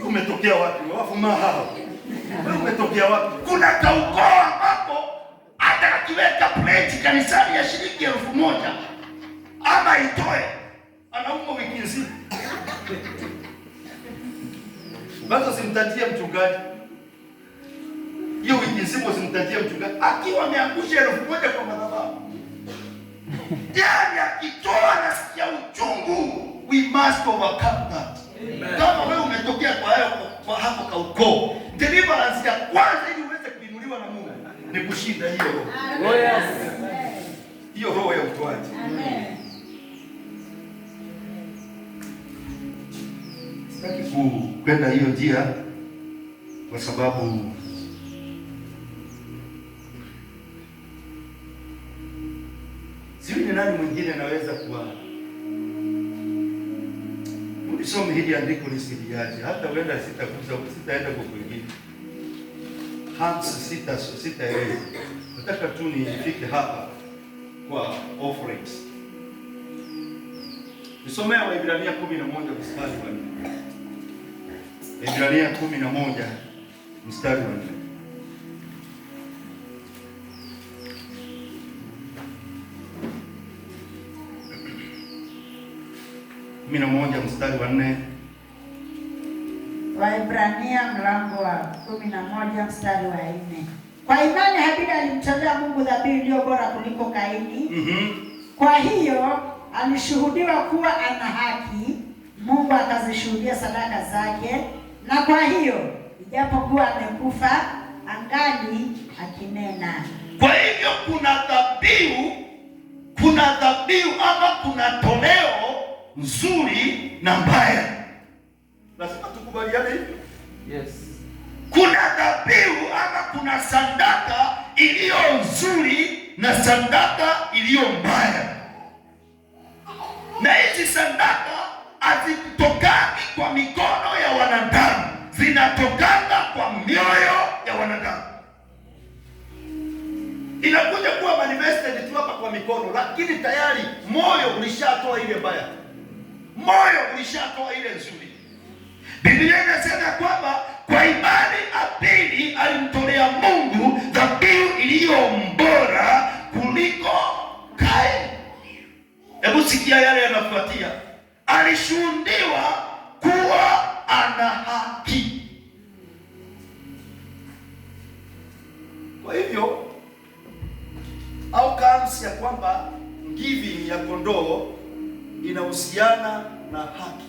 Umetokea wapi? Wafu mahao. Wewe umetokea wapi? Kuna kauko ambapo hata akiweka plate kanisani ya shilingi 1,000 ama itoe, anaumwa wiki nzima. Basi simtajie mchungaji. Hiyo wiki nzima simtajie mchungaji akiwa ameangusha 1,000 kwa madhabahu. Yaani akitoa nasikia uchungu. We must overcome that. Kama wewe umetokea kwa hapo ka ukoo, deliverance ya kwanza ili uweze kuinuliwa na Mungu ni kushinda hiyo roho. Oh yes. Hiyo roho ya utoaji. Amen. Sitaki kwenda hiyo njia kwa sababu sijui ni nani mwingine anaweza kuwa. Unisome hili andiko lisiliaje, hata wenda sitaenda kwa kwingine. Sitaeleza. Nataka tu nifike hapa kwa offerings. Nisomea Waebrania 11 mstari wa 4. Waebrania 11 mstari wa 4. Mstari wa 4. Waebrania mlango wa 11 mstari wa 4. Kwa imani Habili alimtolea Mungu dhabihu iliyo bora kuliko Kaini. Kwa hiyo alishuhudiwa kuwa ana haki, Mungu akazishuhudia sadaka zake, na kwa hiyo ijapokuwa amekufa angali akinena. Kwa hivyo kuna dhabihu ama kuna toleo nzuri na mbaya. Lazima tukubaliane hivyo. Yes. Kuna dhabihu ama kuna sadaka iliyo nzuri na sadaka iliyo mbaya. Na hizi sadaka hazitokani kwa mikono ya wanadamu, zinatokana kwa mioyo ya wanadamu. inakuja kuwa manifested tu hapa kwa mikono, lakini tayari moyo ulishatoa ile mbaya, moyo ulishatoa ile nzuri. Biblia inasema kwamba kwa imani Abeli alimtolea Mungu dhabihu iliyo mbora kuliko Kaini. Hebu sikia yale yanafuatia. Alishuhudiwa kuwa ana haki. Kwa hivyo outcomes ya kwamba giving ya kondoo inahusiana na haki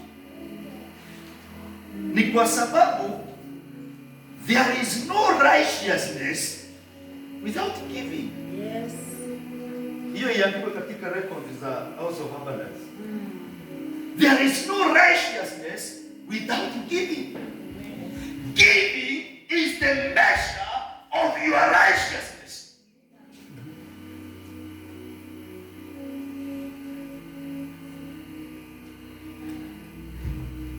ni kwa sababu there is no righteousness without giving. Yes. Hiyo iandikwe katika records za House of Abundance. There is no righteousness without giving. Giving is the measure of your righteousness.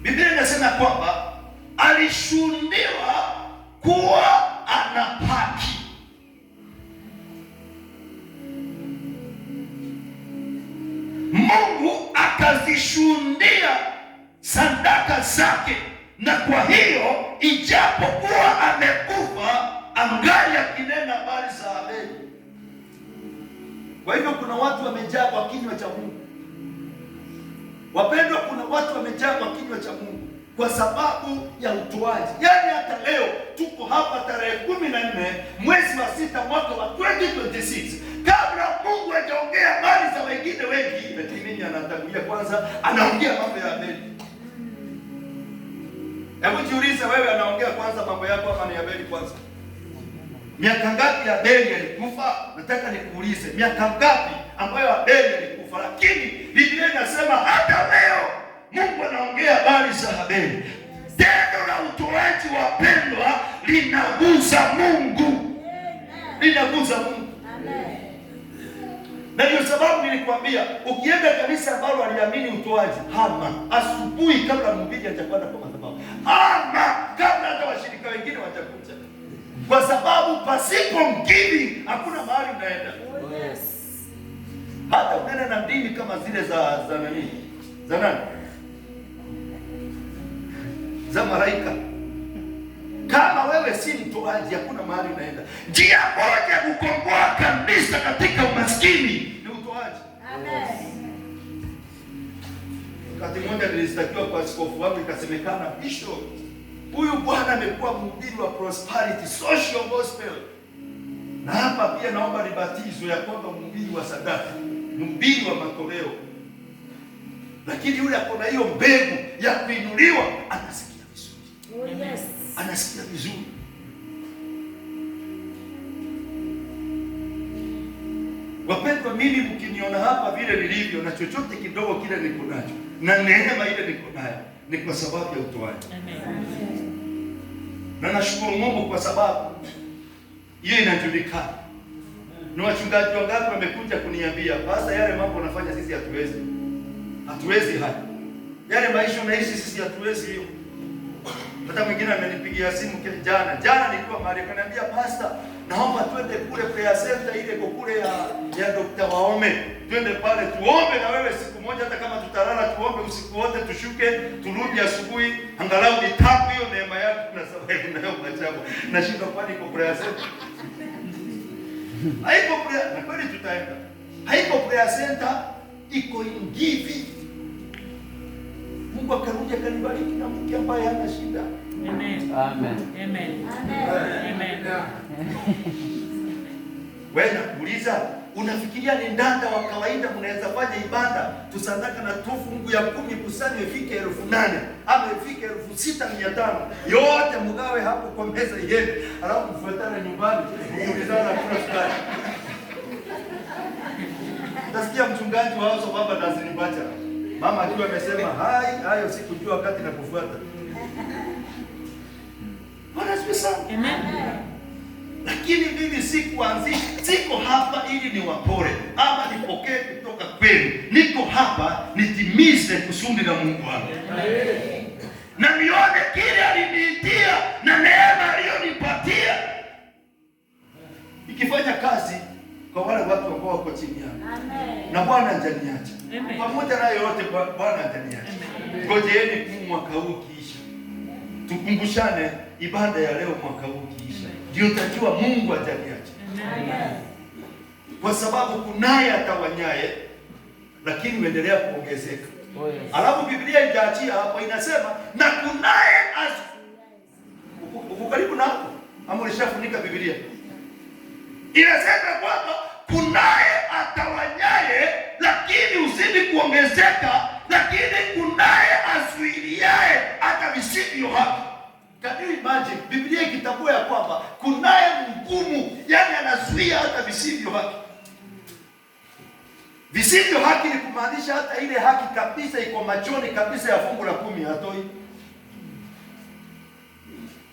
Biblia inasema kwamba alishuhudiwa kuwa ana haki. Mungu akazishuhudia sadaka zake, na kwa hiyo ijapokuwa amekufa angali akinena habari za Abeli. Kwa hivyo kuna watu wamejaa kwa kinywa cha Mungu. Wapendwa, kuna watu wamejaa kwa kinywa cha Mungu kwa sababu ya utoaji. Yaani hata leo tuko hapa tarehe 14 mwezi wa 6 mwaka wa 2026. Kabla Mungu hajaongea habari za wengine wengi, lakini anatangulia kwanza, anaongea mambo ya Abeli. Hebu jiulize wewe, anaongea kwanza mambo yako ama ni Abeli kwanza? Miaka ngapi Abeli alikufa? Nataka nikuulize, miaka ngapi ambayo Abeli alikufa? Lakini Biblia inasema hata leo Mungu anaongea habari za Abeli. Tendo la utoaji, wapendwa, linaguza Mungu. Linaguza Mungu. Amen. Na ndio sababu nilikwambia ukienda kanisa ambalo aliamini utoaji, hama asubuhi kabla mhubiri hajakwenda kwa madhabahu, ama kabla hata washirika wengine watakuja, kwa sababu pasipo giving hakuna mahali unaenda. Yes. Hata unaenda na dini kama zile za nani? Za nani? Za malaika. Kama wewe si mtoaji hakuna mahali unaenda. Njia moja kukomboa kanisa katika umaskini ni utoaji. Amen. Wakati mmoja nilistakiwa kwa askofu wangu, ikasemekana bishop, huyu bwana amekuwa mhubiri wa prosperity social gospel. Na hapa pia naomba nibatizwe ya kwamba mhubiri wa sadaka, mhubiri wa matoleo. Lakini yule akona hiyo mbegu ya kuinuliwa anasikia vizuri. Oh yes. Anasikia vizuri. Wapendwa, mimi mkiniona hapa vile nilivyo na chochote kidogo kile niko nacho na neema ile niko nayo ni kwa sababu ya utoaji. Amen. Na nashukuru Mungu kwa sababu hiyo inajulikana. Na wachungaji wangapi wamekuja kuniambia, "Basi yale mambo unafanya sisi hatuwezi. Hatuwezi haya. Yale maisha unaishi sisi hatuwezi hiyo." Hata mwingine amenipigia simu jana nikiwa mahali, akaniambia, "Pastor, naomba twende kule prayer center ile iko kule ya Dr. Waome. Twende pale tuombe na wewe siku moja, hata kama tutalala tuombe usiku wote, tushuke turudi asubuhi, angalau nitapu hiyo neema yako na sababu nayo machabu." Nashinda kwani iko prayer center. Haiko prayer, na kweli tutaenda. Haiko prayer center, iko in giving. Mungu akarudi akanibariki na mke ambaye hana shida. Amen. Amen. Amen. Amen. Wewe nakuuliza, unafikiria ni ndanda wa kawaida mnaweza fanya ibada tusadaka na tufu Mungu ya 10 kusanya ifike 8,000 ama ifike 6,500 yote mgawe hapo kwa meza yenu, alafu mfuatane nyumbani kuulizana kuna sukari. Nasikia mchungaji wa House of Abundance nipacha mama akiwa amesema hayo sikujua wakati na kufuata. Bwana asifiwe. Amen. Lakini mimi siko hapa ili niwapore ama nipokee kutoka kwenu. Niko hapa nitimize kusudi la Mungu wangu. Amen. Na nione kile aliniitia na neema aliyonipatia ikifanya kazi Pamoja na yote Bwana ataniacha. Ngojeeni mwaka huu kiisha, tukumbushane ibada ya leo mwaka huu kiisha, ndio utajua Mungu ataniacha. Kwa sababu kunaye atawanyaye, lakini uendelea kuongezeka. Alafu Biblia itaachia hapo inasema na kunaye uko karibu na hapo, ama ulishafunika Biblia? Inasema kwamba kunaye atawanyaye, lakini uzidi kuongezeka, lakini kunaye azuiliaye hata visivyo haki. Can you imagine? Biblia ikitambua ya kwamba kunaye mgumu, yani anazuia hata visivyo haki. Visivyo haki ni kumaanisha hata ile haki kabisa iko machoni kabisa ya fungu la 10 hatoi.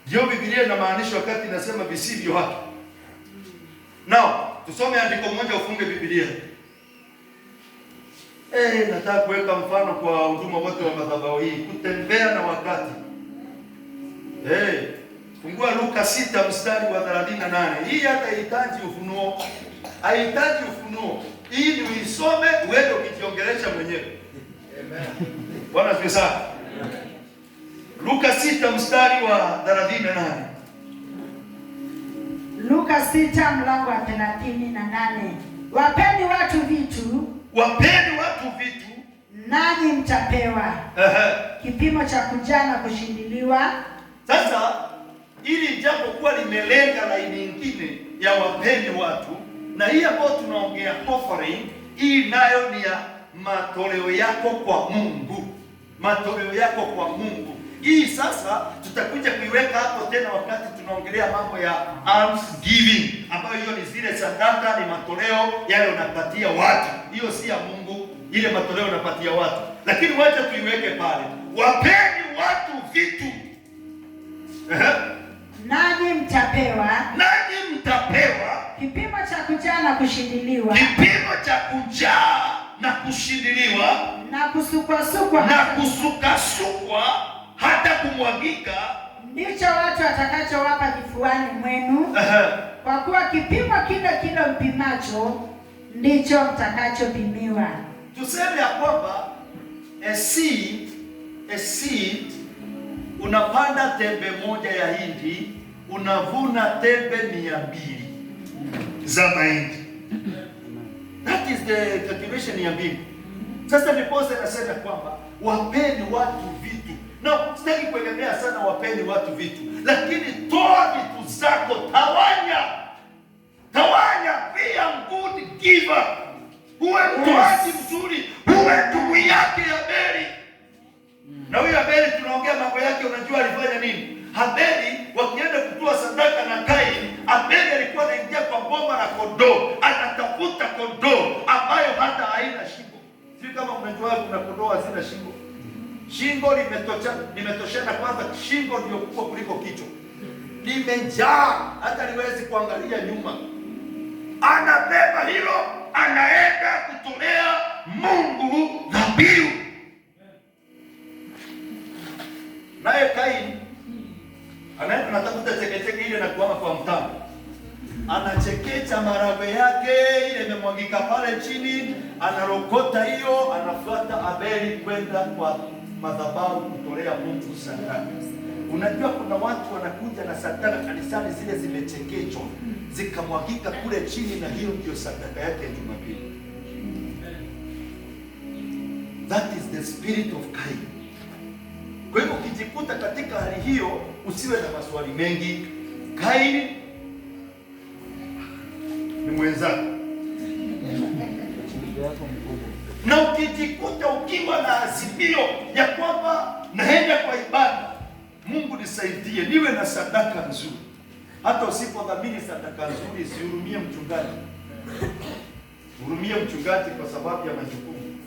Ndio Biblia inamaanisha wakati inasema visivyo haki. Now, tusome andiko moja ufunge Biblia. Nataka kuweka mfano kwa huduma wote wa madhabahu hii, kutembea na wakati. Fungua Luka 6 mstari wa 38. Hii hata haihitaji ufunuo. Haihitaji ufunuo. Hii ni uisome uende ukijiongelesha mwenyewe. Amen. Bwana asifiwe sana. Luka 6 mstari wa 38. Luka 6 mlango wa 38. Wapeni watu vitu, wapeni watu vitu, nanyi mtapewa. Kipimo cha kujaa na kushindiliwa. Sasa ili jambo kuwa limelenga laini nyingine ya wapeni watu, na hii ambayo tunaongea offering, hii nayo ni ya matoleo yako kwa Mungu. Matoleo yako kwa Mungu. Hii sasa tutakuja kuiweka hapo tena wakati tunaongelea mambo ya alms giving, ambayo hiyo ni zile sadaka, ni matoleo yale unapatia watu. Hiyo si ya Mungu, ile matoleo unapatia watu. Lakini wacha tuiweke pale. Wapeni watu vitu. Nanyi mtapewa. Nanyi mtapewa. Kipimo cha kujaa na kushindiliwa. Kipimo cha kujaa na kushindiliwa. Na kusukwa-sukwa. Na kusukwa-sukwa hata kumwagika. Ndicho watu watakachowapa kifuani mwenu. Kwa kuwa kipimo kile mpimacho ndicho mtakachopimiwa. Tuseme ya kwamba a seed unapanda tembe moja ya hindi, unavuna tembe 200 za mahindi. That is the calculation ya mbingu. Sasa ndipo nasema kwamba wapeni watu vitu. No, sitaki kuegemea sana wapeni watu vitu, lakini toa vitu zako, tawanya. Be a good giver. Uwe mtoaji mzuri, uwe ndugu yake Habeli. Na huyu Habeli tunaongea mambo yake, unajua alifanya nini? Habeli wakienda kutoa sadaka na Kaini, Habeli alikuwa anaingia kwa boma la kondoo, anatafuta kondoo ambayo hata haina shingo. Sio kama mnajua kuna kondoo hazina shingo. Shingo limetoshana kwanza, shingo ndio kubwa kuliko kichwa. Limejaa hata liwezi kuangalia nyuma. Anabeba hilo, anaenda kutolea Mungu dhabihu. Naye Kaini anaenda anatafuta chekecheke ile na kuama kwa mtama. Anachekecha maragwe yake ile imemwagika pale chini, analokota hiyo, anafuata Habeli kwenda kwa madhabahu kutolea Mungu sadaka. Unajua kuna watu wanakuja na sadaka kanisani, zile zimechekechwa zikamwagika kule chini, na hiyo ndio sadaka yake Jumapili. That is the spirit of Cain. Kwa hivyo ukijikuta katika hali hiyo, usiwe na maswali mengi. Cain ni mwenzako. Na ukijikuta ukiwa na azimio ya kwamba naenda kwa ibada, Mungu nisaidie niwe na sadaka nzuri. Hata usipodhamini sadaka nzuri, usihurumie mchungaji. Hurumie mchungaji kwa sababu ya majukumu.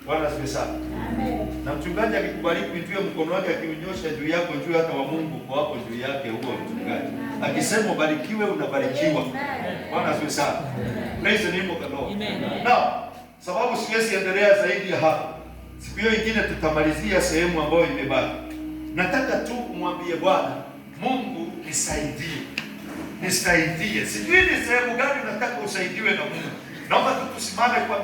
Bwana asifiwe sana. Amen. Na mchungaji akikubariki kuinua mkono wake akiunyosha juu yako, juu hata wa Mungu kwa hapo juu yake huo mchungaji. Akisema ubarikiwe, unabarikiwa. Bwana asifiwe sana. Praise the name of the Lord. Amen. Now, sababu siwezi endelea zaidi ya hapo. Siku hiyo nyingine tutamalizia sehemu ambayo imebaki. Nataka tu kumwambie Bwana, Mungu nisaidie. Nisaidie. Sijui ni sehemu gani unataka usaidiwe na Mungu. Naomba tu tusimame kwa